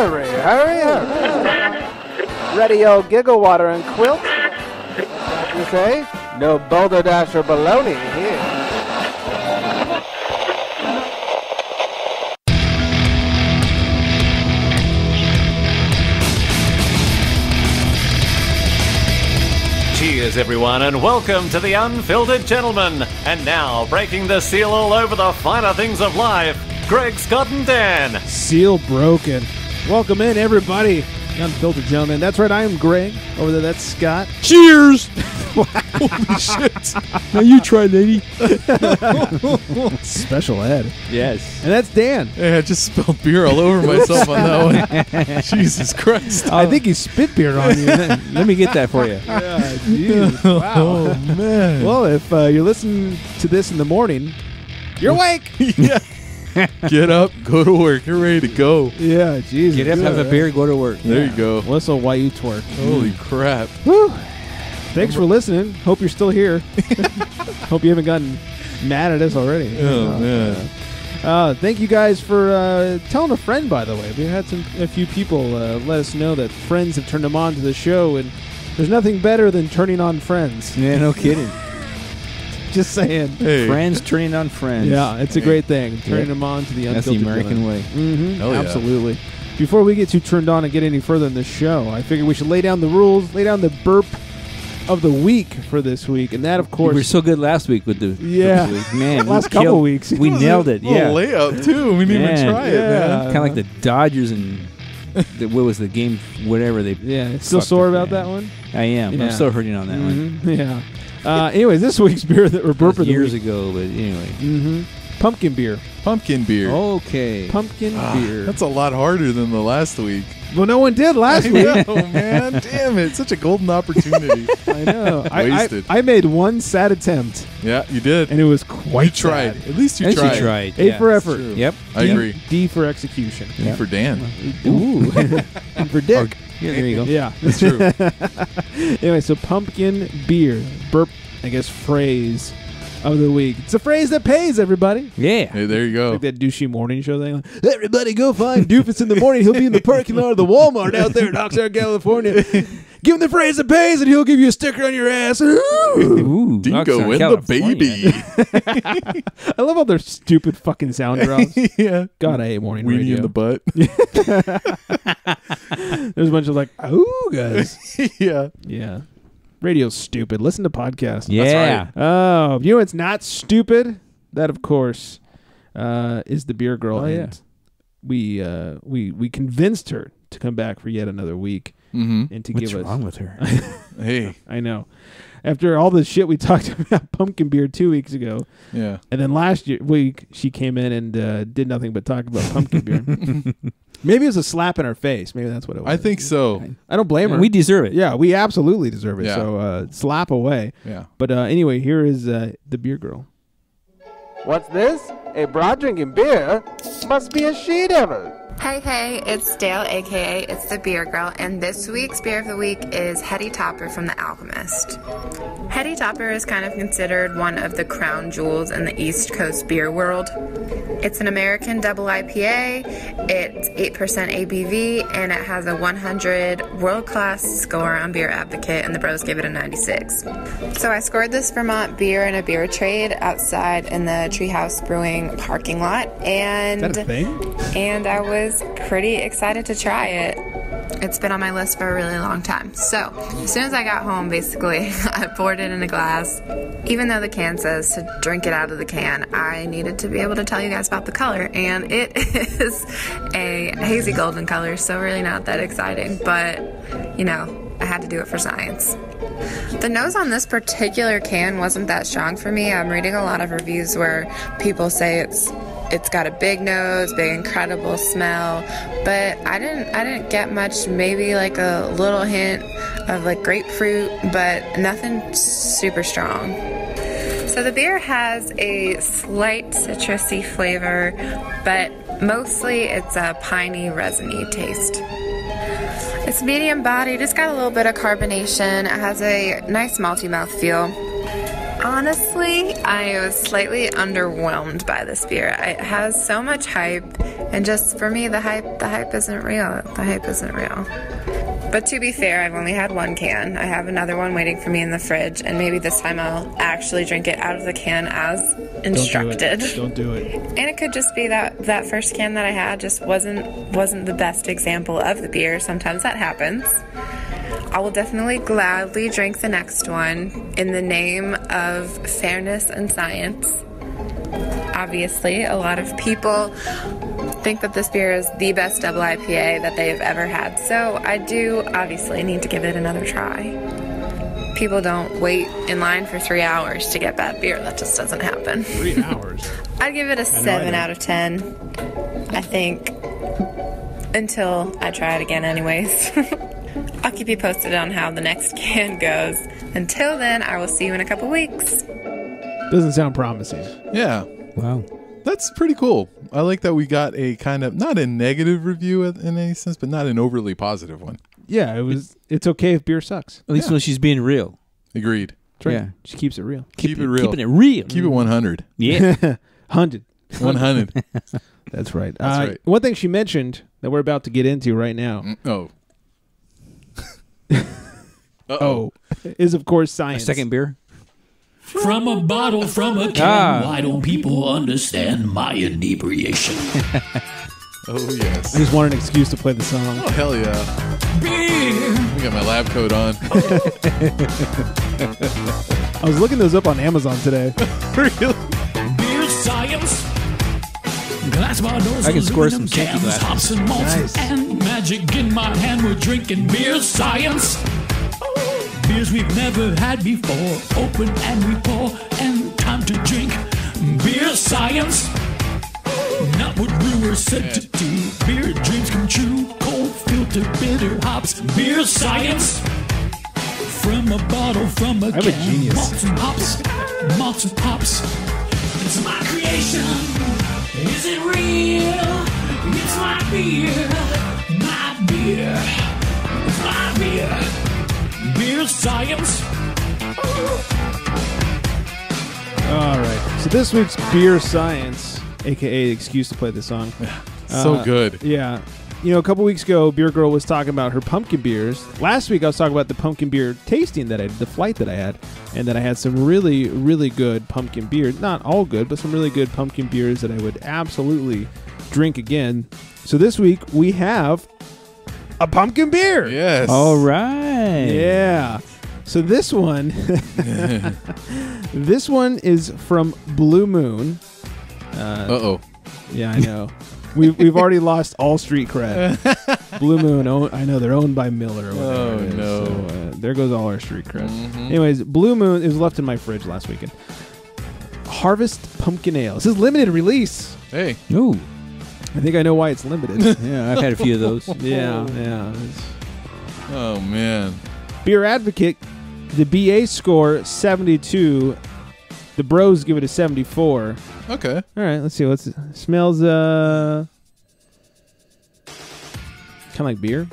hurry, hurry, hurry. Radio Giggle Water and Quilt. You say? No Boulder Dash or baloney here. Cheers, everyone, and welcome to the Unfiltered Gentleman. And now, breaking the seal all over the finer things of life, Greg, Scott, and Dan. Seal broken. Welcome in, everybody. The Unfiltered Gentleman. That's right, I am Greg. Over there, that's Scott. Cheers! Holy shit. Now you try, lady. Special ed. Yes. And that's Dan. Hey, I just spilled beer all over myself on that one. Jesus Christ. I think he spit beer on you. Let me get that for you. Yeah, geez. Wow. Oh, man. Well, if you're listening to this in the morning, you're awake. Yeah. Get up, go to work. You're ready to go. Yeah, Jesus. Get up, have a beer, go to work. There you go. Whistle while you twerk. Holy crap. Woo. Thanks for listening. Hope you're still here. Hope you haven't gotten mad at us already. Oh, man. Thank you guys for telling a friend, by the way. We had a few people let us know that friends have turned them on to the show, and there's nothing better than turning on friends. Yeah, no kidding. Just saying. Hey. Friends turning on friends. Yeah, it's a great thing. Turning them on to the That's Unfiltered the American Gentleman. way. Mm-hmm. Hell yeah. Absolutely. Before we get too turned on and get any further in the show, I figured we should lay down the rules, lay down the burp of the week for this week, and that, of course, We were so good last week with the Yeah. this week. Man, last we couple killed- weeks. We nailed it. Yeah, A layup, too. We didn't even Man. try it, Yeah. man. kind of like the Dodgers and what was the game? Whatever they. Yeah, still fucked sore it, about man. that one? I am. Yeah. I'm still hurting on that one. Mhm. Yeah. Anyways, this week's beer that we're That was burping years ago, but anyway. Mm-hmm. Pumpkin beer. Pumpkin beer. Okay. Pumpkin beer. That's a lot harder than the last week. Well, no one did last week. Oh, man. Damn it. Such a golden opportunity. I know. Wasted. I made one sad attempt, Yeah, you did. and it was quite You tried. sad. At least you At least tried. You tried. A yeah. for effort. True. Yep. I agree. D for execution. E for Dan. Ooh. And for dick. Yeah, there you go. Yeah. That's true. Anyway, so pumpkin beer. Burp, I guess, phrase of the week. It's a phrase that pays, everybody. Yeah. Hey, there you go. Like that douchey morning show thing. Like, everybody go find Doofus in the morning. He'll be in the parking lot of the Walmart out there in Oxnard, California. Give him the phrase that pays, and he'll give you a sticker on your ass. Ooh. Ooh, Dingo Oxnard, and California. the baby. I love all their stupid fucking sound drops. Yeah. God, I hate morning Weenie radio. in the butt. There's a bunch of like, oh, guys. Yeah. Yeah. Radio's stupid. Listen to podcasts. Yeah. Oh, you know it's not stupid? That, of course, is the beer girl. Oh, yeah. And we convinced her to come back for yet another week Mm-hmm. and to What's give us. wrong with her? Hey. I know. After all the shit we talked about pumpkin beer 2 weeks ago, Yeah. and then last week she came in and did nothing but talk about pumpkin beer. Maybe it was a slap in her face. Maybe that's what it was. I think so. I don't blame her. We deserve it. Yeah, we absolutely deserve it. Yeah. So slap away. Yeah. But anyway, here is the beer girl. What's this? A broad drinking beer? Must be a she-devil. Hey, it's Dale, aka It's the Beer Girl, and this week's beer of the week is Heady Topper from The Alchemist. Heady Topper is kind of considered one of the crown jewels in the East Coast beer world. It's an American double IPA, it's 8% ABV, and it has a 100 world-class score on Beer Advocate, and the bros gave it a 96. So I scored this Vermont beer in a beer trade outside in the Treehouse Brewing parking lot, and Is that a thing? and I was pretty excited to try it. It's been on my list for a really long time. So, as soon as I got home, basically, I poured it in a glass. Even though the can says to drink it out of the can, I needed to be able to tell you guys about the color. And it is a hazy golden color, so really not that exciting. But, you know, I had to do it for science. The nose on this particular can wasn't that strong for me. I'm reading a lot of reviews where people say it's got a big nose, big incredible smell, but I didn't get much. Maybe like a little hint of like grapefruit, but nothing super strong. So the beer has a slight citrusy flavor, but mostly it's a piney, resiny taste. It's medium bodied, it's got a little bit of carbonation, it has a nice malty mouthfeel. Honestly, I was slightly underwhelmed by this beer. It has so much hype, and just for me, the hype isn't real. The hype isn't real. But to be fair, I've only had one can. I have another one waiting for me in the fridge, and maybe this time I'll actually drink it out of the can as instructed. Don't do it. And it could just be that first can that I had just wasn't the best example of the beer. Sometimes that happens. I will definitely gladly drink the next one in the name of fairness and science. Obviously, a lot of people think that this beer is the best double IPA that they've ever had, so I do obviously need to give it another try. People don't wait in line for 3 hours to get bad beer. That just doesn't happen. 3 hours. I'd give it a 7 out of 10, I think, until I try it again anyways. I'll keep you posted on how the next can goes. Until then, I will see you in a couple weeks. Doesn't sound promising. Yeah. Wow. That's pretty cool. I like that we got a kind of, not a negative review in any sense, but not an overly positive one. Yeah, it's okay if beer sucks. At least when she's being real. Agreed. That's right. Yeah. She keeps it real. Keep it real. Keeping it real. Keep it 100. Yeah. 100. 100. That's right. That's right. One thing she mentioned that we're about to get into right now. Oh. Is of course A science. second beer. From a bottle, from a can, why don't people understand my inebriation? Oh, yes. I just want an excuse to play the song. Oh, hell yeah. Beer! I got my lab coat on. I was looking those up on Amazon today. Really? Beer science! Glass bottles, I can score some aluminum safety cans, glasses. hops and malts, Nice. and magic in my hand. We're drinking beer science. Beers we've never had before. Open and we pour, and time to drink. Beer science. Not what brewers said to do. Beer dreams come true. Cold filter, bitter hops. Beer science. From a bottle, from a I'm a can. genius. Malts and hops. Malts and hops. It's my creation. Is it real? It's my beer. My beer. It's my beer. Beer science. All right. So this week's beer science, aka the excuse to play the song. So good. Yeah. You know, a couple weeks ago, Beer Girl was talking about her pumpkin beers. Last week, I was talking about the pumpkin beer tasting that I did, the flight that I had, and that I had some really, really good pumpkin beer. Not all good, but some really good pumpkin beers that I would absolutely drink again. So this week, we have a pumpkin beer. Yes. All right. Yeah. So this one, this one is from Blue Moon. Uh-oh. Yeah, I know. We've already lost all street cred. Blue Moon, I know they're owned by Miller. Or whatever Oh, it is. no. So, there goes all our street cred. Anyways, Blue Moon is left in my fridge last weekend. Harvest Pumpkin Ale. This is limited release. Hey. Ooh. I think I know why it's limited. Yeah, I've had a few of those. yeah. Oh, man. Beer Advocate, the BA score 72. The Bros give it a 74. Okay. All right, let's see. What's it smells? Kind of like beer.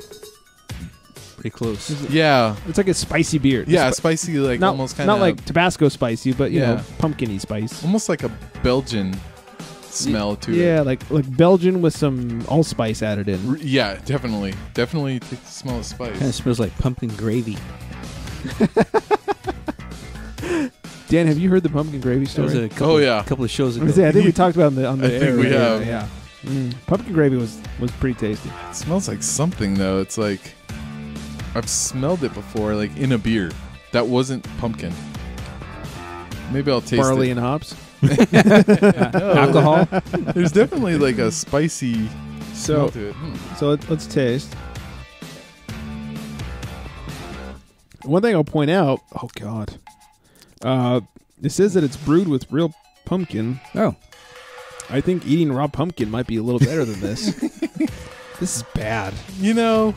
Pretty close. Yeah. It's like a spicy beer. Yeah, spicy, like Not, almost kind of... not like Tabasco spicy, but you know, Yeah. pumpkin-y spice. Almost like a Belgian smell to it. Yeah, like Belgian with some allspice added in. Yeah, definitely. Definitely take the smell of spice. Kind of smells like pumpkin gravy. Dan, have you heard the pumpkin gravy That was story? a couple, Oh, yeah. couple of shows I ago. was gonna say, I think we talked about it on the I air. think we yeah, have. Yeah. Pumpkin gravy was pretty tasty. It smells like something, though. It's like... I've smelled it before, like in a beer. That wasn't pumpkin. Maybe I'll taste Barley it. and hops. Alcohol. There's definitely like a spicy smell So, to it. so let's taste. One thing I'll point out. Oh God. It says that it's brewed with real pumpkin. Oh. I think eating raw pumpkin might be a little better than this. This is bad. You know,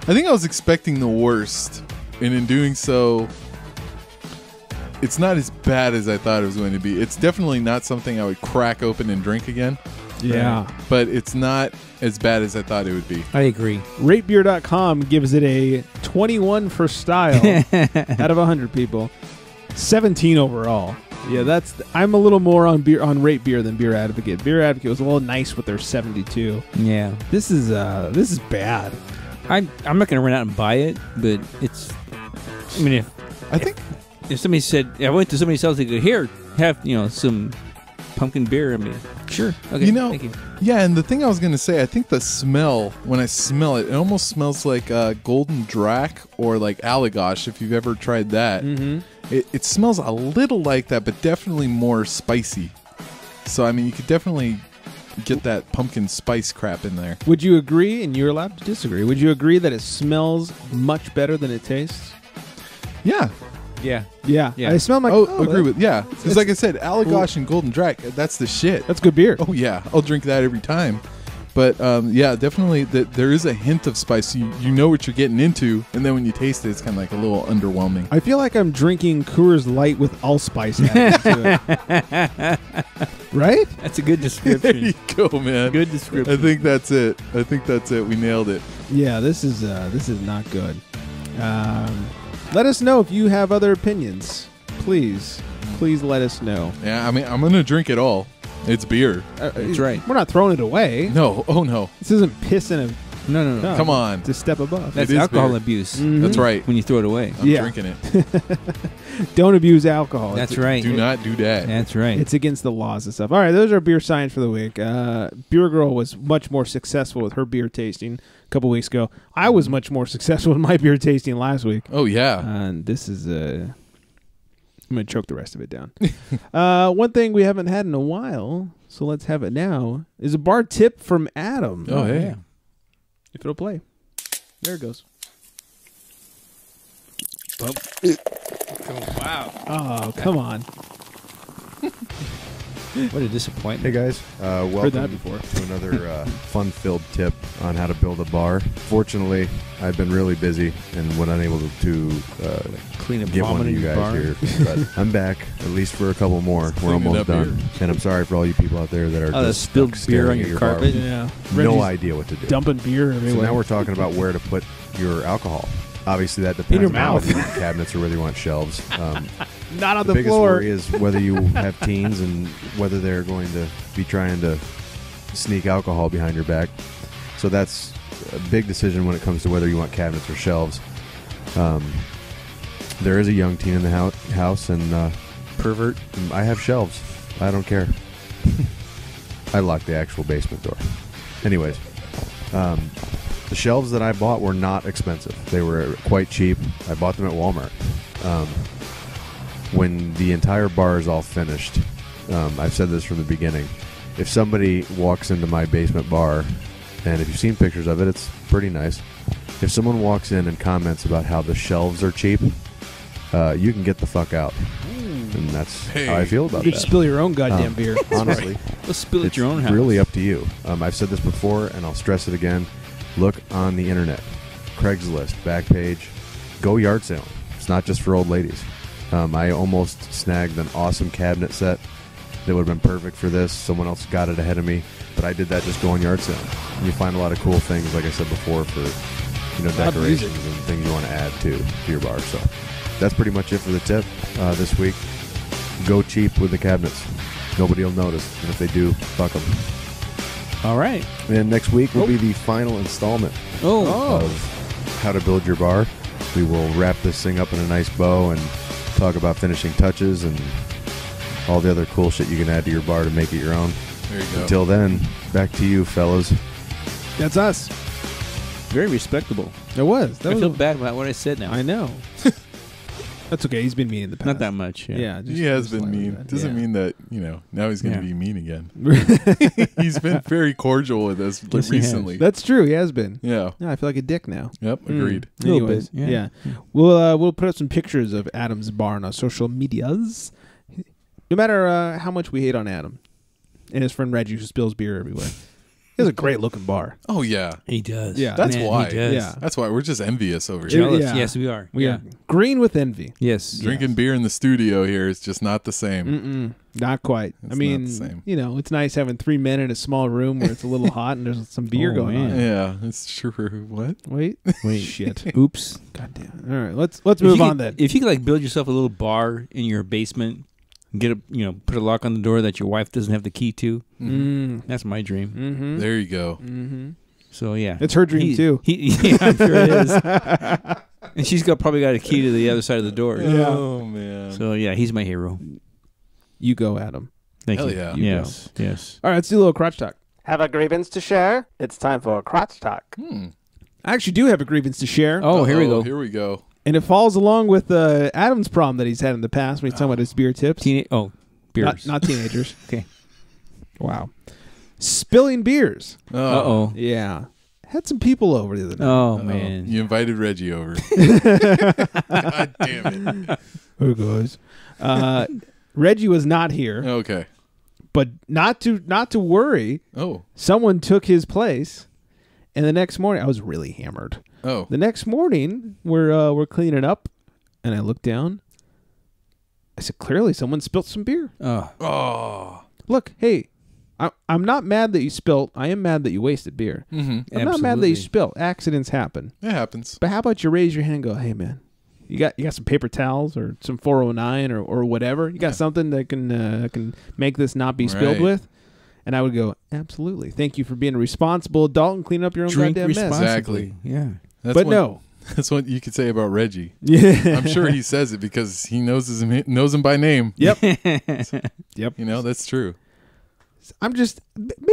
I think I was expecting the worst, and in doing so, it's not as bad as I thought it was going to be. It's definitely not something I would crack open and drink again. Yeah. But it's not as bad as I thought it would be. I agree. Ratebeer.com gives it a 21 for style out of 100 people. 17 overall. Yeah, I'm a little more on rate beer than Beer Advocate. Beer Advocate was a little nice with their 72. Yeah. This is bad. I'm not going to run out and buy it, but it's. I mean, if somebody said I went to somebody's house, they go, here, have some pumpkin beer. I mean, sure, okay, thank you. Yeah, and the thing I was going to say, I think the smell, when I smell it, it almost smells like Golden Drac or like Allagash, if you've ever tried that. Mm-hmm. It smells a little like that, but definitely more spicy. So, I mean, you could definitely get that pumpkin spice crap in there. Would you agree, and you're allowed to disagree, would you agree that it smells much better than it tastes? Yeah. Yeah. I smell my... agree with... Yeah. Because like I said, Allagash and Golden Drac, that's the shit. That's good beer. Oh, yeah. I'll drink that every time. But, yeah, definitely there is a hint of spice. You know what you're getting into, and then when you taste it, it's kind of like a little underwhelming. I feel like I'm drinking Coors Light with allspice added to it. Right? That's a good description. There you go, man. Good description. I think that's it. We nailed it. Yeah, this is not good. Let us know if you have other opinions. Please let us know. Yeah, I mean, I'm going to drink it all. It's beer. That's right. We're not throwing it away. No. Oh, no. This isn't pissing. No. Come on. It's a step above. That's It is alcohol beer. abuse. Mhm. That's right. When you throw it away. I'm drinking it. Don't abuse alcohol. That's right. Do not do that. That's right. It's against the laws and stuff. All right, those are beer science for the week. Beer Girl was much more successful with her beer tasting a couple weeks ago. I was much more successful with my beer tasting last week. Oh, yeah. And this is I'm going to choke the rest of it down. One thing we haven't had in a while, so let's have it now, is a bar tip from Adam. Oh, hey. If it'll play. There it goes. Wow. Oh, come on. What a disappointment. Hey guys, Heard that welcome before. to another fun-filled tip on how to build a bar. Fortunately, I've been really busy and was unable to Clean up get one vomit of in you your guys bar. here. But I'm back, at least for a couple more. We're cleaning almost up done. here. And I'm sorry for all you people out there that are Oh, the just spilled stuck beer staring on at your bar carpet? with Yeah. no Reggie's idea what to do. dumping beer So everywhere. now we're talking about where to put your alcohol. Obviously, that depends your on mouth. whether you want cabinets or whether you want shelves. Not on The the biggest floor. worry is whether you have teens and whether they're going to be trying to sneak alcohol behind your back. So that's a big decision when it comes to whether you want cabinets or shelves. There is a young teen in the house, and pervert. I have shelves. I don't care. I locked the actual basement door. Anyways, the shelves that I bought were not expensive. They were quite cheap. I bought them at Walmart. When the entire bar is all finished, I've said this from the beginning, if somebody walks into my basement bar, and if you've seen pictures of it, it's pretty nice. If someone walks in and comments about how the shelves are cheap, you can get the fuck out. And that's how I feel about You that. could spill your own goddamn beer. Honestly, Let's spill at it's your own house. really up to you. I've said this before, and I'll stress it again. Look on the internet. Craigslist, Backpage. Go yard sale. It's not just for old ladies. I almost snagged an awesome cabinet set that would have been perfect for this. Someone else got it ahead of me, but I did that just going yard sale. And you find a lot of cool things, like I said before, for decorations and things you want to add to your bar. So that's pretty much it for the tip this week. Go cheap with the cabinets. Nobody will notice, and if they do, fuck them. All right. And next week will be the final installment of How to Build Your Bar. We will wrap this thing up in a nice bow and talk about finishing touches and all the other cool shit you can add to your bar to make it your own. There you go. Until then, back to you, fellas. That's us. Very respectable. It was. I feel bad about what I said now. I know. That's okay. He's been mean in the past. Not that much. Yeah. Just, He has just been slightly mean. bad. Doesn't Yeah. mean that, now he's going to Yeah. be mean again. He's been very cordial with us Yes, he has. recently. That's true. He has been. Yeah. Yeah, I feel like a dick now. Yep. Agreed. A little Anyways, bit, yeah. yeah. We'll put up some pictures of Adam's bar on our social medias. No matter how much we hate on Adam and his friend Reggie, who spills beer everywhere. He has a great looking bar. Oh yeah, He does. Yeah. that's Man, why. He does. Yeah. That's why we're just envious over here. Jealous. Yeah. Yes, we are. We are green with envy. Yes. Drinking beer in the studio here is just not the same. Not quite. It's I mean, not the same. it's nice having 3 men in a small room where it's a little hot and there's some beer Oh, going man. on. Yeah, it's true. What? Wait. Wait. Shit. Oops. God damn. All right, let's move on then. If you could like build yourself a little bar in your basement, get put a lock on the door that your wife doesn't have the key to. That's my dream. Mm-hmm. There you go. Mm-hmm. So yeah, It's her dream too. Yeah, I'm sure it is. And she's probably got a key to the other side of the door. Yeah. Oh man. So yeah, he's my hero. You go, Adam. Thank Hell you. yeah. You Yes. Yes. All right, let's do a little crotch talk. Have a grievance to share? It's time for a crotch talk. I actually do have a grievance to share. Oh, here we go. Here we go. And it falls along with Adam's problem that he's had in the past when he's talking about his beer tips. Beers. Not teenagers. Okay. Wow. Spilling beers. Uh-oh. Yeah. Had some people over the other night. Oh, man. You invited Reggie over. God damn it. Hey, guys. Reggie was not here, Okay. but not to worry. Oh. Someone took his place, and the next morning I was really hammered. Oh. The next morning we're cleaning up, and I looked down. I said, clearly someone spilt some beer. Oh. Look, hey, I'm not mad that you spilt. I am mad that you wasted beer. Mm-hmm. I'm not mad that you spilt. Accidents happen. It happens. But how about you raise your hand and go, hey, man, you got some paper towels or some 409 or whatever? You got something that can make this not be spilled Right. with? And I would go, absolutely. Thank you for being a responsible adult and cleaning up your own Drink goddamn mess. responsibly. Yeah. But no. That's what you could say about Reggie. Yeah. I'm sure he says it because he knows him by name. Yep. Yep. You know, that's true. Maybe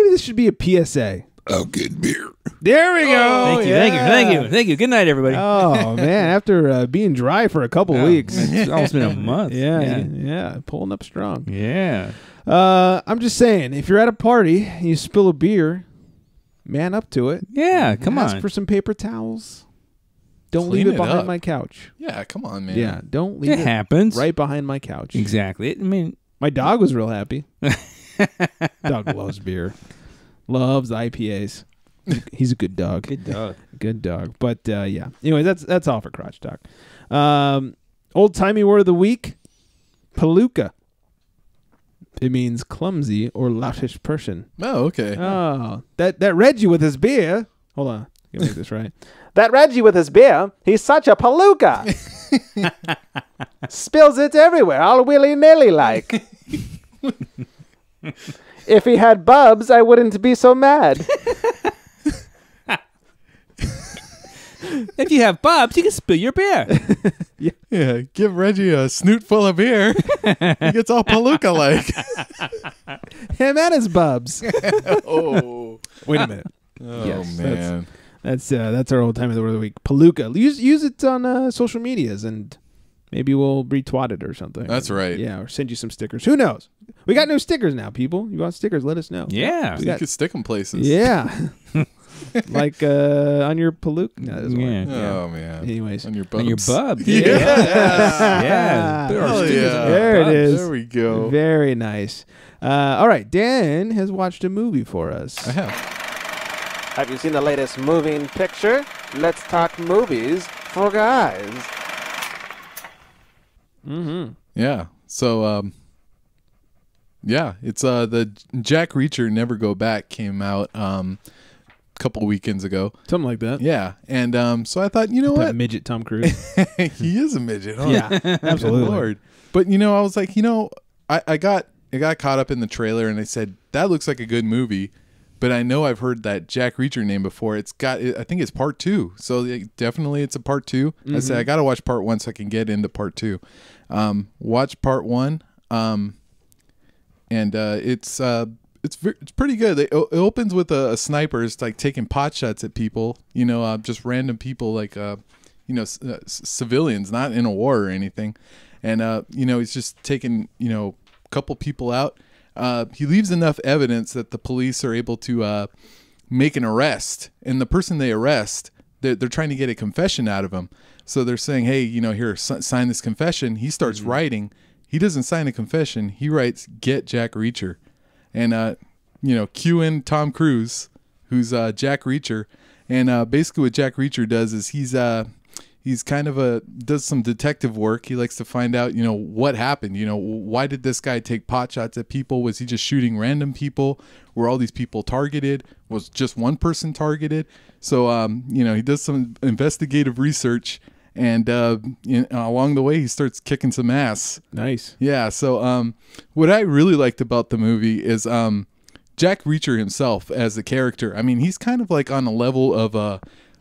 this should be a PSA. I'll get beer. There we go. Thank you. Good night, everybody. Oh, man. After being dry for a couple weeks. It's almost been a month. Yeah. Pulling up strong. Yeah. I'm just saying, if you're at a party and you spill a beer, man up to it. Yeah, come Ask on. for some paper towels. Don't Clean leave it it behind up. my couch. Yeah, come on, man. Yeah, don't leave It it happens. right behind my couch. Exactly. I mean, My dog was real happy. Dog loves beer. Loves IPAs. He's a good dog. good dog. Good dog. But yeah. Anyway, that's all for crotch talk. Old timey word of the week: palooka. It means clumsy or loutish person. Oh, okay. Oh, that Reggie with his beer. Hold on, gotta make this right. That Reggie with his beer, he's such a palooka. Spills it everywhere, all willy-nilly like. If he had bubs, I wouldn't be so mad. If you have bobs, you can spill your beer. Yeah, give Reggie a snoot full of beer. He gets all palooka like. Him and his bubs. Oh. Wait a minute. Oh, Yes, man. That's our old time of the word of the week. Palooka. Use it on social medias and maybe we'll retweet it or something. That's right. Yeah, or send you some stickers. Who knows? We got new stickers now, people. You want stickers? Let us know. Yeah. We You got- could stick them places. Yeah. Like on your palooka. No, that doesn't work. Yeah. Oh, man. Anyways. On your bubs. On your bubs. Yeah. Yeah. Put our Hell stickers yeah. on our There it bubs. is. There we go. Very nice. All right, Dan has watched a movie for us. I have. Have you seen the latest moving picture? Let's talk movies for guys. Mm-hmm. Yeah. So, yeah, it's the Jack Reacher Never Go Back came out a couple weekends ago. Something like that. Yeah, and so I thought, you know That what? midget Tom Cruise. He is a midget. Huh? Yeah, absolutely. Good Lord. But I was like, I got caught up in the trailer, and I said that looks like a good movie. But I know I've heard that Jack Reacher name before. I think it's part 2. So definitely it's a part 2. Mm-hmm. I said I got to watch part 1 so I can get into part 2. Watch part 1. And it's pretty good. It opens with a sniper. It's like taking pot shots at people, just random people, like, civilians, not in a war or anything. And, he's just taking, a couple people out. He leaves enough evidence that the police are able to make an arrest. And the person they arrest, they're trying to get a confession out of him. So they're saying, hey, here, sign this confession. He starts writing. He doesn't sign a confession. He writes, "Get Jack Reacher." And, cue in Tom Cruise who's Jack Reacher, and basically what Jack Reacher does is he's kind of does some detective work. He likes to find out, what happened. Why did this guy take pot shots at people? Was he just shooting random people? Were all these people targeted? Was just one person targeted? So, he does some investigative research, and along the way, he starts kicking some ass. Nice. Yeah. So, what I really liked about the movie is Jack Reacher himself as a character. I mean, he's kind of like on a level of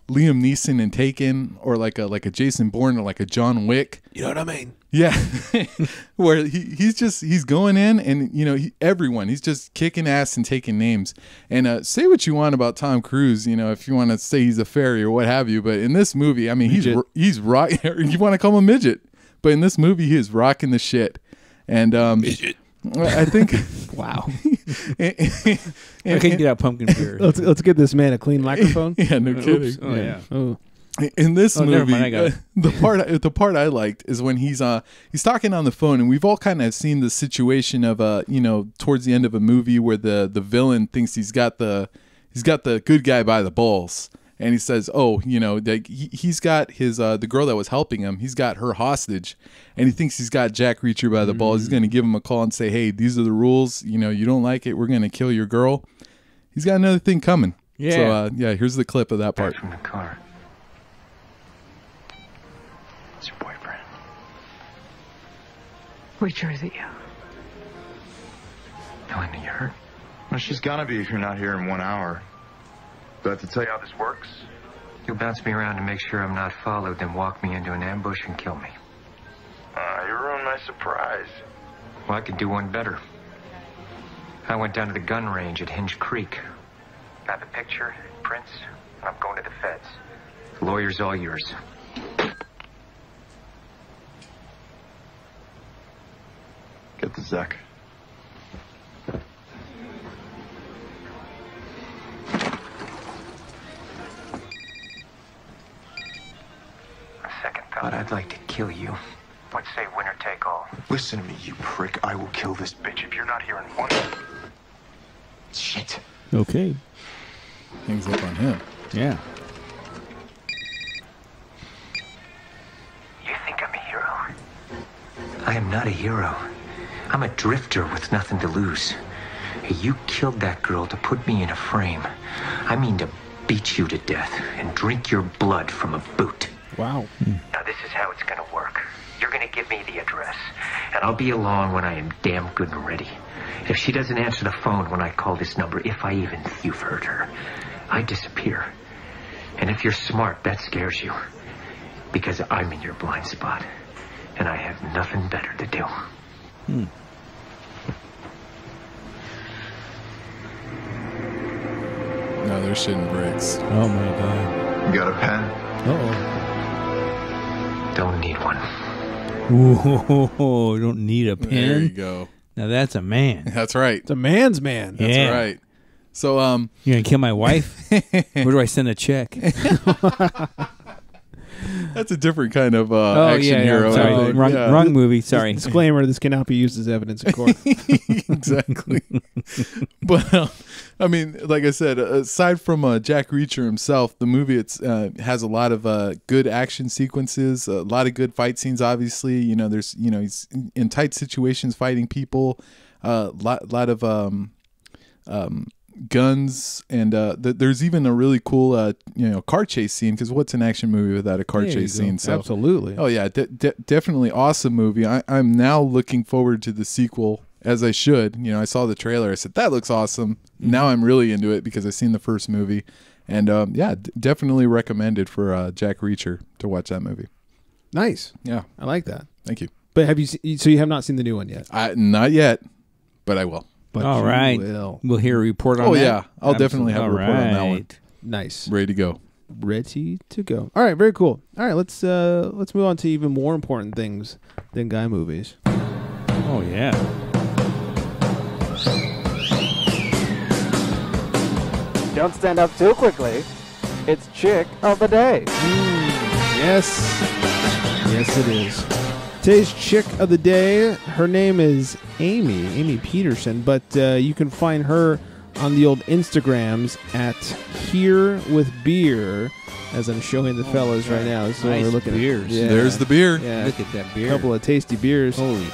Liam Neeson in Taken, or like a Jason Bourne, or like a John Wick. You know what I mean? Yeah. Where he's going in, and he's just kicking ass and taking names. And say what you want about Tom Cruise, if you want to say he's a fairy or what have you, but in this movie, I mean, he's rock. You want to call him a midget, but in this movie, he is rocking the shit. And midget. I think. Wow. I can't get out pumpkin beer. Let's get this man a clean microphone. Yeah, no kidding. Oops. Oh yeah. Oh. In this movie, never mind, I got it. the part I liked is when he's talking on the phone, and we've all kind of seen the situation of towards the end of a movie where the villain thinks he's got the good guy by the balls, and he says, he's got his the girl that was helping him, he's got her hostage, and he thinks he's got Jack Reacher by the balls. He's going to give him a call and say, hey, these are the rules. You don't like it, we're going to kill your girl. He's got another thing coming. Yeah. So here's the clip of that part. From the car. It's your boyfriend. Reacher, is it you? Elena, you hurt? Well, she's gonna be if you're not here in 1 hour. Do I have to tell you how this works? You'll bounce me around to make sure I'm not followed, then walk me into an ambush and kill me. You ruined my surprise. Well, I could do one better. I went down to the gun range at Hinge Creek. Got the picture, prints, and I'm going to the feds. The lawyer's all yours. Get the Zek. On second thought, I'd like to kill you. Would say winner take all. Listen to me, you prick. I will kill this bitch if you're not here in 1 Shit. Okay. Hangs up on him. Yeah. You think I'm a hero? I am not a hero. I'm a drifter with nothing to lose. You killed that girl to put me in a frame. I mean to beat you to death and drink your blood from a boot. Wow. Now this is how it's gonna work. You're gonna give me the address, and I'll be along when I am damn good and ready. If she doesn't answer the phone when I call this number, if I even think you've heard her, I disappear. And if you're smart, that scares you. Because I'm in your blind spot, and I have nothing better to do. No, they're shitting bricks. Oh my god. You got a pen? Uh-oh. Don't need one. Ooh, don't need a pen. There you go. Now that's a man. That's right. It's a man's man. Yeah. That's right. So, You gonna kill my wife? Where do I send a check? that's a different kind of action hero. Sorry, I think. wrong movie. Sorry. Disclaimer: this cannot be used as evidence in court. Exactly. But I mean, like I said, aside from Jack Reacher himself, the movie has a lot of good action sequences, a lot of good fight scenes. Obviously, there's he's in tight situations fighting people, lot of guns, and there's even a really cool car chase scene, because what's an action movie without a car chase scene? So absolutely. Oh yeah, definitely awesome movie. I'm now looking forward to the sequel, as I should. I saw the trailer, I said that looks awesome. Now I'm really into it because I've seen the first movie, and definitely recommended for Jack Reacher to watch that movie. Nice. Yeah, I like that. thank you. But have you? So you have not seen the new one yet? Not yet, but I will. But All you right. will. We'll hear a report on that. Oh yeah, I'll definitely have a All report on that one. right. Nice. Ready to go. Ready to go. All right. Very cool. All right. Let's move on to even more important things than guy movies. Oh yeah. Don't stand up too quickly. It's Chick of the Day. Yes. Yes, it is. Today's Chick of the Day, her name is Amy Peterson, but you can find her on the old Instagrams at Here with Beer, as I'm showing the fellas right now. So Nice we're looking beers. at yeah. There's the beer. Yeah. Look at that beer. A couple of tasty beers. Holy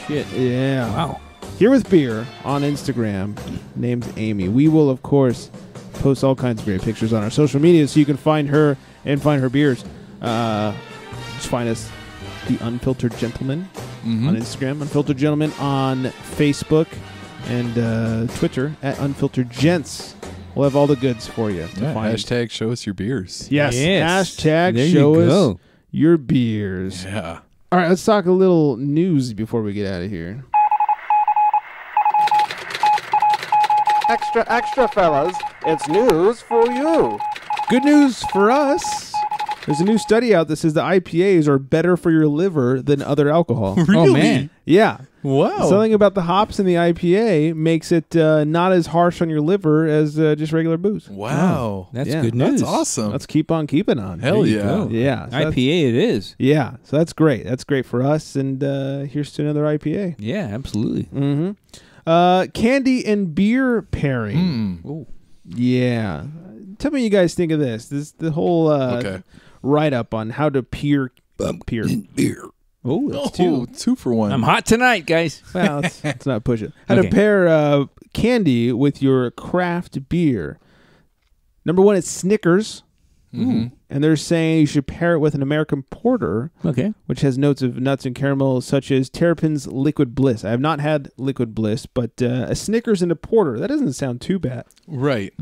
shit. Yeah. Wow. Here with Beer on Instagram, named Amy. We will, of course, post all kinds of great pictures on our social media so you can find her and find her beers. Just find us, The Unfiltered Gentleman, on Instagram, Unfiltered Gentleman on Facebook, and Twitter at Unfiltered Gents. We'll have all the goods for you to find. Hashtag show us your beers. Yes. Yes. Hashtag There show you us go. your beers. Yeah. All right, let's talk a little news before we get out of here. Extra, extra, fellas. It's news for you. Good news for us. There's a new study out that says the IPAs are better for your liver than other alcohol. Really? Oh, man. Yeah. Wow. Something about the hops in the IPA makes it not as harsh on your liver as just regular booze. Wow. That's Yeah. good news. That's awesome. Let's keep on keeping on. Hell There you yeah. go. Yeah. So that's- IPA it is. yeah. So that's great. That's great for us. And here's to another IPA. Yeah, absolutely. Mm-hmm. Candy and beer pairing. Oh. Yeah. Tell me what you guys think of this. The whole Okay. write-up on how to peer. Beer. Oh, that's Oh, two. 2 for 1. I'm hot tonight, guys. Well, let's not push it. How Okay. to pair candy with your craft beer. Number one is Snickers. And they're saying you should pair it with an American Porter, Okay. which has notes of nuts and caramel, such as Terrapin's Liquid Bliss. I have not had Liquid Bliss, but a Snickers and a Porter, that doesn't sound too bad. Right.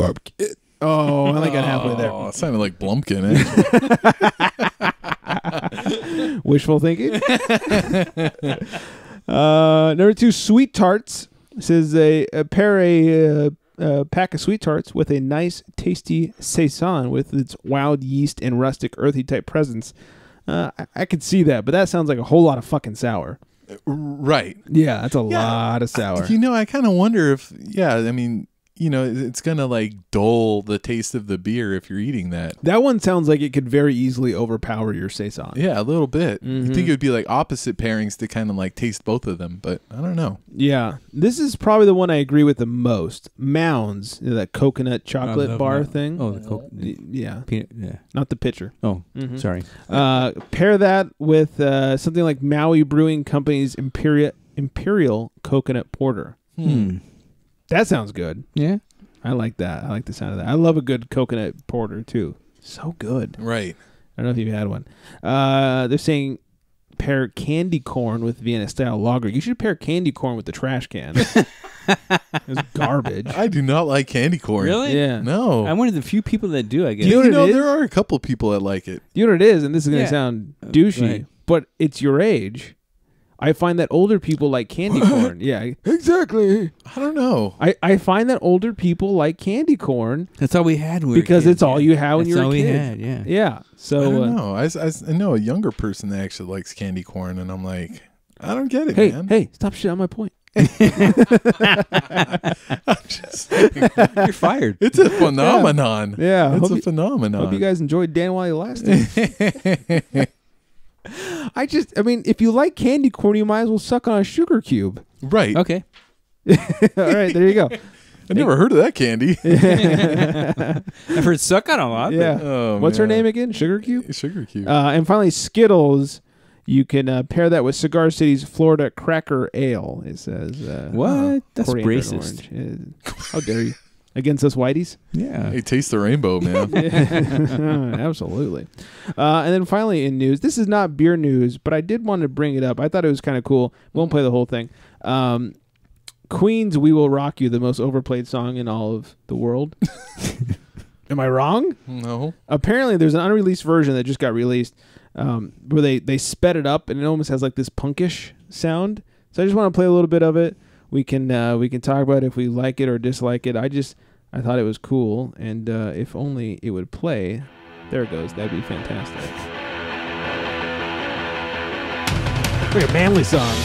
Oh, I only got halfway there. Oh, it sounded like Blumpkin. Wishful thinking. Number two, Sweet Tarts. It says pair a pack of Sweet Tarts with a nice, tasty saison with its wild yeast and rustic, earthy type presence. I could see that, but that sounds like a whole lot of fucking sour. Right. Yeah, that's a lot of sour. I kind of wonder if, it's going to like dull the taste of the beer if you're eating that. That one sounds like it could very easily overpower your saison. Yeah, a little bit. You think it would be like opposite pairings to kind of like taste both of them, but I don't know. Yeah, this is probably the one I agree with the most. Mounds, that coconut chocolate bar thing. Oh, the Coke. Yeah, Peanut, yeah. not the pitcher. Oh, sorry. Pair that with something like Maui Brewing Company's Imperial Coconut Porter. That sounds good. Yeah. I like that. I like the sound of that. I love a good coconut porter too. So good. Right. I don't know if you've had one. They're saying pair candy corn with Vienna style lager. You should pair candy corn with the trash can. It's garbage. I do not like candy corn. Really? Yeah. No. I'm one of the few people that do, I guess. You know what it is? there are a couple people that like it. You know what it is, and this is going to Yeah. sound douchey, Right. but it's your age. I find that older people like candy corn. Yeah, exactly. I don't know. I find that older people like candy corn That's all we had when we were because kids, it's all yeah. you had when That's you were all a we kid. had, yeah. Yeah. So I don't know. I know a younger person that actually likes candy corn, and I'm like, I don't get it, man. Hey, stop shit on my point. You're fired. It's a phenomenon. Yeah, It's hope a you- phenomenon. Hope you guys enjoyed Dan while you lasted. I mean, if you like candy corn, you might as well suck on a sugar cube. Right. Okay. All right, there you go. I never heard of that candy. I've heard suck on a lot. Yeah. Oh, What's her man. name again? Sugar cube? Sugar cube. And finally, Skittles. You can pair that with Cigar City's Florida Cracker Ale. It says. What? That's coriander and racist. orange. How dare you? Against us whiteys? Yeah. Hey, taste the rainbow, man. Absolutely. And then finally in news, this is not beer news, but I did want to bring it up. I thought it was kind of cool. Won't play the whole thing. Queen's We Will Rock You, the most overplayed song in all of the world. Am I wrong? No. Apparently there's an unreleased version that just got released where they sped it up and it almost has like this punkish sound. So I just want to play a little bit of it. We can talk about if we like it or dislike it. I thought it was cool, and if only it would play. There it goes. That'd be fantastic. Very manly song.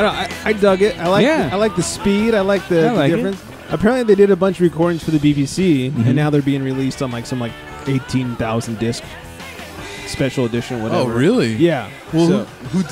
I dug it. I like the speed. I like the difference. Apparently, they did a bunch of recordings for the BBC, and now they're being released on some 18,000 disc special edition, whatever. Oh, really? Yeah. Well, who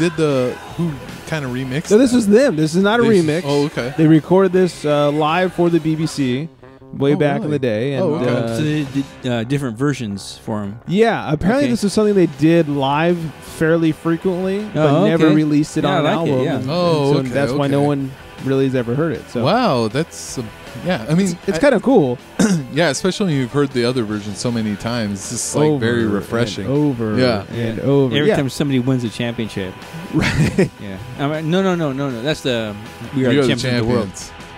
kind of remixed? So this was them. This is not a remix. Oh, okay. They recorded this live for the BBC way back in the day. And, so they did different versions for them. Yeah. Apparently, this is something they did live fairly frequently, but never released it on an album. So that's why no one really has ever heard it. So wow, that's I mean, it's kind of cool. Yeah, especially when you've heard the other version so many times. It's just like very refreshing. And over and over. Every time somebody wins a championship. Right. Yeah. No. That's the We Are the Champions of the World.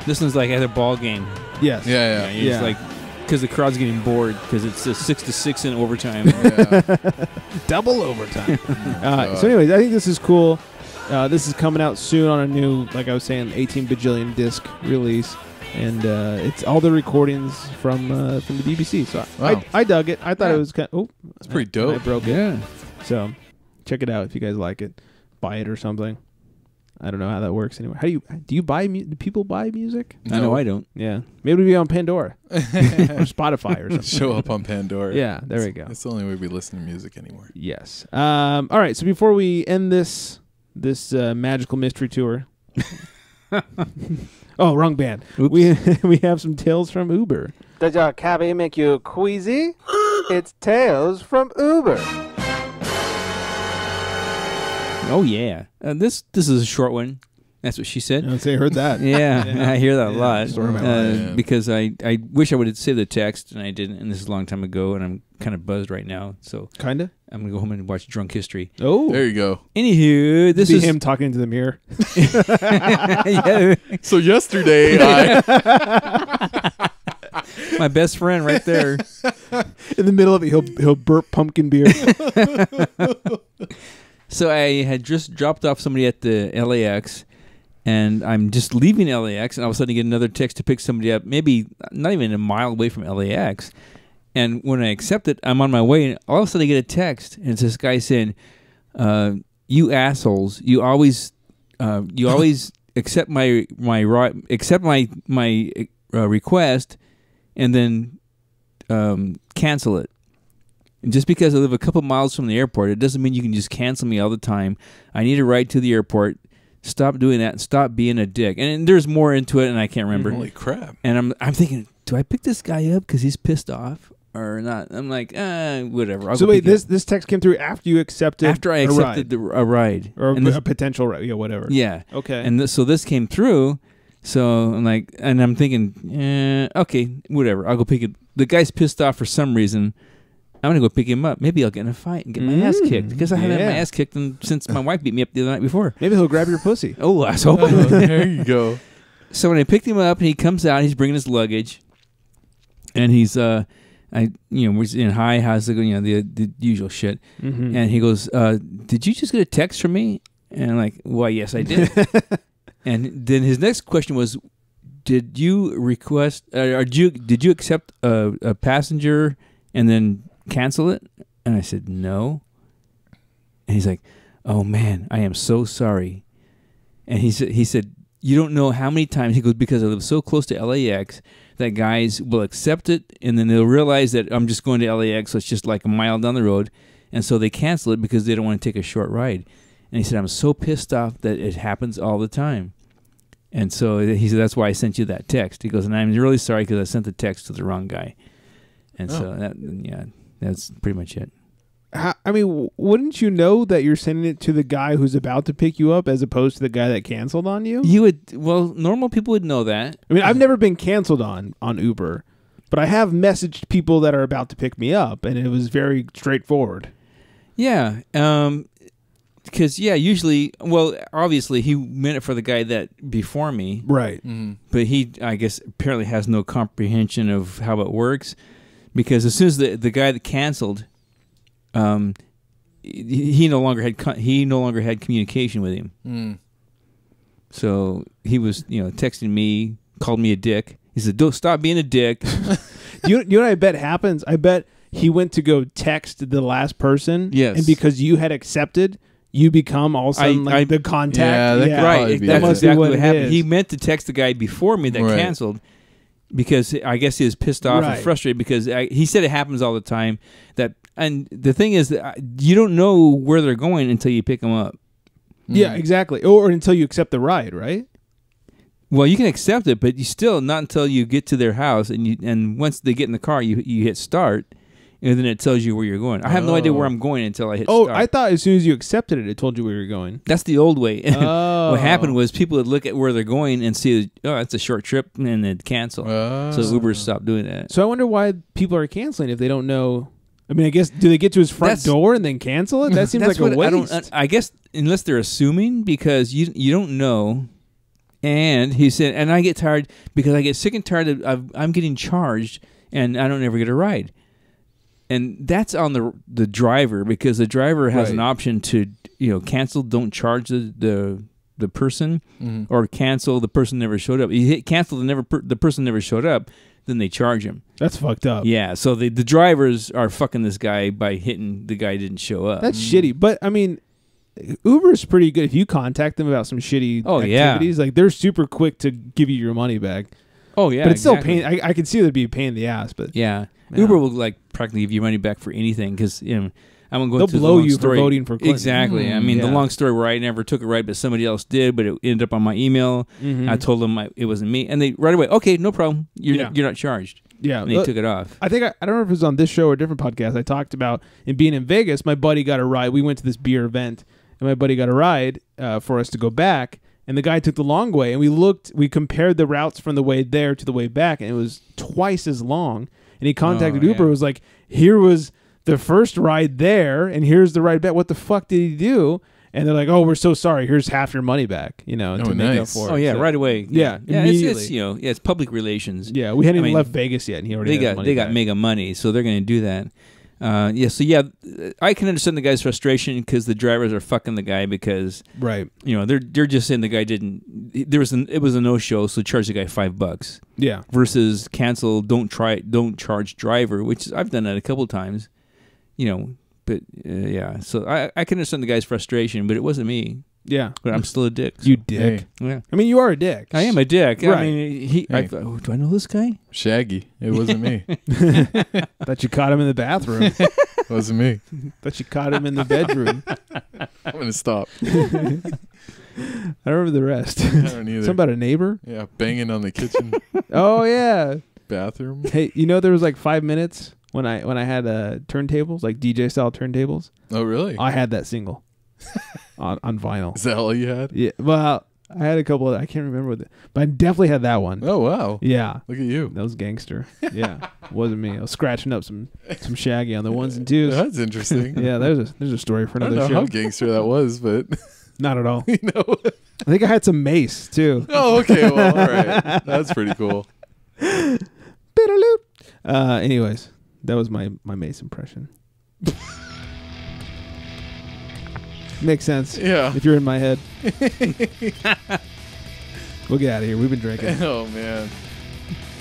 This one's like at a ball game. Yes. Yeah. It's like because the crowd's getting bored because it's a 6-6 in overtime. Double overtime. So anyways, I think this is cool. This is coming out soon on a new, like I was saying, 18 bajillion disc release. And it's all the recordings from the BBC. So I dug it. I thought it was kind of... Oh, it's pretty dope. I broke it. So check it out if you guys like it. Buy it or something. I don't know how that works anyway. Do you buy do people buy music? No. I know I don't. Yeah. Maybe it'll be on Pandora or Spotify or something. Show up on Pandora. Yeah, there we go. That's the only way we listen to music anymore. Yes. All right. So before we end this magical mystery tour... Oh, wrong band. Oops. We have some Tales from Uber. Does your cabbie make you queasy? It's Tales from Uber. Oh yeah, this is a short one. That's what she said. I would say I heard that. Yeah, I hear that a lot. Story of my life. Because I wish I would have saved the text and I didn't. And this is a long time ago, and I'm kind of buzzed right now. So kinda. I'm gonna go home and watch Drunk History. Oh, there you go. Anywho, this is him talking into the mirror. Yeah. So yesterday, my best friend right there. In the middle of it, he'll burp pumpkin beer. So I had just dropped off somebody at the LAX, and I'm just leaving LAX, and all of a sudden I get another text to pick somebody up, maybe not even a mile away from LAX. And when I accept it, I'm on my way, and all of a sudden I get a text, and it's this guy saying, "You assholes! You always accept my request, and then cancel it. And just because I live a couple miles from the airport, it doesn't mean you can just cancel me all the time. I need a ride to the airport. Stop doing that and stop being a dick." And there's more into it, and I can't remember. Holy crap! And I'm thinking, do I pick this guy up because he's pissed off or not? I'm like, whatever. So wait, this text came through after you accepted after I accepted a ride or a potential ride, whatever. Yeah. Okay. And so this came through. So I'm like, and I'm thinking, okay, whatever. I'll go pick it. The guy's pissed off for some reason. I'm going to go pick him up. Maybe I'll get in a fight and get my ass kicked. Because I haven't had my ass kicked since my wife beat me up the other night before. Maybe he'll grab your pussy. Oh, I was hoping. There you go. So when I picked him up and he comes out, he's bringing his luggage. And he's, we're in, hi, how's it going? The usual shit. Mm-hmm. And he goes, did you just get a text from me? And I'm like, why, yes, I did. And then his next question was, did you request, or did you accept a passenger and then cancel it? And I said no. And he's like, oh man, I am so sorry. And he said you don't know how many times, he goes, because I live so close to LAX that guys will accept it and then they'll realize that I'm just going to LAX, so it's just like a mile down the road, and so they cancel it because they don't want to take a short ride. And he said, I'm so pissed off that it happens all the time. And so he said, that's why I sent you that text. He goes, and I'm really sorry because I sent the text to the wrong guy. And so that's pretty much it. I mean, wouldn't you know that you're sending it to the guy who's about to pick you up as opposed to the guy that canceled on you? You would. Well, normal people would know that. I mean, I've never been canceled on Uber, but I have messaged people that are about to pick me up, and it was very straightforward. Yeah. Because, usually, well, obviously, he meant it for the guy that before me. Right. Mm-hmm. But he, I guess, apparently has no comprehension of how it works. Because as soon as the guy that canceled, he no longer had communication with him. Mm. So he was, texting me, called me a dick. He said, "Don't stop being a dick." You know what I bet happens? I bet he went to go text the last person. Yes. And because you had accepted, you become all of a sudden the contact. Yeah, that could right. probably be That's it. exactly what happened. is. He meant to text the guy before me that Right. canceled because I guess he was pissed off Right. and frustrated because he said it happens all the time. And the thing is that you don't know where they're going until you pick them up. Yeah, exactly. Or until you accept the ride, right? Well, you can accept it, but you still not until you get to their house and once they get in the car, you hit start. And then it tells you where you're going. I have no idea where I'm going until I hit start. I thought as soon as you accepted it, it told you where you're going. That's the old way. Oh. What happened was people would look at where they're going and see, it's a short trip, and they'd cancel. So Uber stopped doing that. So I wonder why people are canceling if they don't know. I mean, I guess, do they get to his front door and then cancel it? That seems like a waste. I guess unless they're assuming because you don't know. And he said, and I get tired because I get sick and tired of I'm getting charged and I don't ever get a ride. And that's on the driver because the driver has an option to cancel, don't charge the person, or cancel the person never showed up. You hit cancel the person never showed up, then they charge him. That's fucked up. Yeah, so the drivers are fucking this guy by hitting the guy who didn't show up. That's shitty. But I mean, Uber's pretty good if you contact them about some shitty activities. Like they're super quick to give you your money back. Oh yeah, but it's still pain. I can see it'd be a pain in the ass. But yeah. Uber will practically give you money back for anything because I'm gonna go. They'll through blow the long you story. for voting for Clinton. Exactly. I mean, the long story where I never took it right, but somebody else did, but it ended up on my email. I told them it wasn't me, and they right away, okay, no problem. You're not charged. Yeah, and they took it off. I think I don't know if it was on this show or a different podcast. I talked about in being in Vegas. My buddy got a ride. We went to this beer event, and my buddy got a ride for us to go back. And the guy took the long way, and we compared the routes from the way there to the way back, and it was twice as long. And he contacted Uber. It was like, here was the first ride there, and here's the ride back. What the fuck did he do? And they're like, oh, we're so sorry. Here's half your money back, to make up for it. Oh, yeah, right away. Yeah, immediately. It's public relations. Yeah, we hadn't even left Vegas yet, and he already they got mega money, so they're going to do that. I can understand the guy's frustration because the drivers are fucking the guy because they're just saying the guy didn't. It was a no show, so charge the guy $5. Yeah. Versus cancel, don't charge driver, which I've done that a couple times. But so I can understand the guy's frustration, but it wasn't me. Yeah, but I'm still a dick. You dick. Hey. Yeah, I mean, you are a dick. I am a dick. Right. I mean, do I know this guy? Shaggy. It wasn't me. Thought you caught him in the bathroom. It wasn't me. Thought you caught him in the bedroom. I'm gonna stop. I don't remember the rest. I don't either. Something about a neighbor? Yeah, banging on the kitchen. Oh yeah. Bathroom. Hey, there was like 5 minutes when I had turntables, like DJ style turntables. Oh really? I had that single on vinyl. Is that all you had? Yeah. Well, I had a couple. I can't remember but I definitely had that one. Oh wow. Yeah. Look at you. That was gangster. Yeah. Wasn't me. I was scratching up some Shaggy on the ones and twos. That's interesting. Yeah. There's a story for another I don't know show. how gangster that was, but not at all. I think I had some mace too. Oh, okay. Well, all right. That's pretty cool. Anyways, that was my mace impression. Makes sense. Yeah. If you're in my head. We'll get out of here. We've been drinking. Oh man.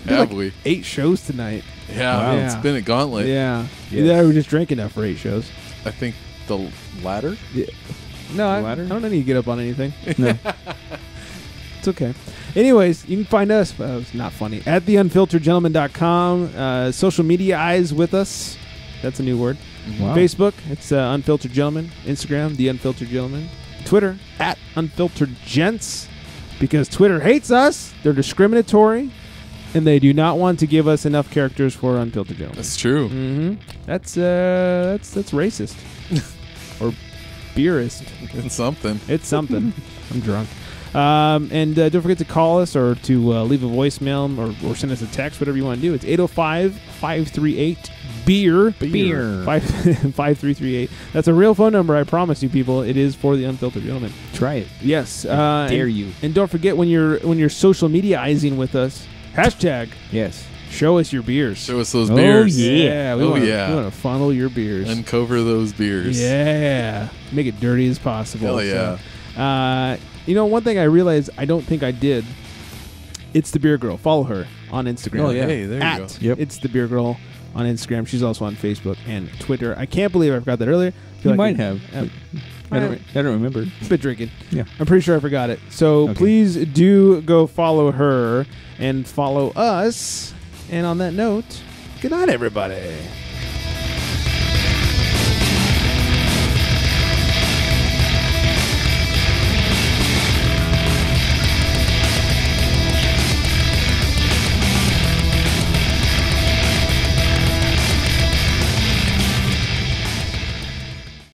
Have we? 8 shows tonight. Yeah, wow. It's been a gauntlet. Yeah. Yeah, we're just drinking now for 8 shows. I think the latter. Yeah. No, I don't need to get up on anything. No. It's okay. Anyways, you can find us, it's not funny, at theunfilteredgentleman.com. Social media eyes with us. That's a new word. Wow. Facebook, it's Unfiltered Gentleman. Instagram, The Unfiltered Gentleman. Twitter, at Unfiltered Gents. Because Twitter hates us. They're discriminatory. And they do not want to give us enough characters for Unfiltered Gentleman. That's true. Mm-hmm. That's racist. Or beerist. It's something. It's something. I'm drunk. And don't forget to call us or to leave a voicemail or send us a text, whatever you want to do. It's 805-538-BEER. 5338. That's a real phone number, I promise you people. It is for the Unfiltered Gentleman. Try it. Yes. Dare you. And don't forget when you're social media-izing with us, hashtag. Yes. Show us your beers. Show us those beers. Yeah. We want to funnel your beers. Uncover those beers. Yeah. Make it dirty as possible. Hell yeah. So, one thing I realized I don't think I did. It's the Beer Girl. Follow her on Instagram. Oh, yeah. Hey, there you go. Yep. It's the Beer Girl on Instagram. She's also on Facebook and Twitter. I can't believe I forgot that earlier. You might have. I don't remember. Been drinking. Yeah. I'm pretty sure I forgot it. So please do go follow her and follow us. And on that note, good night, everybody.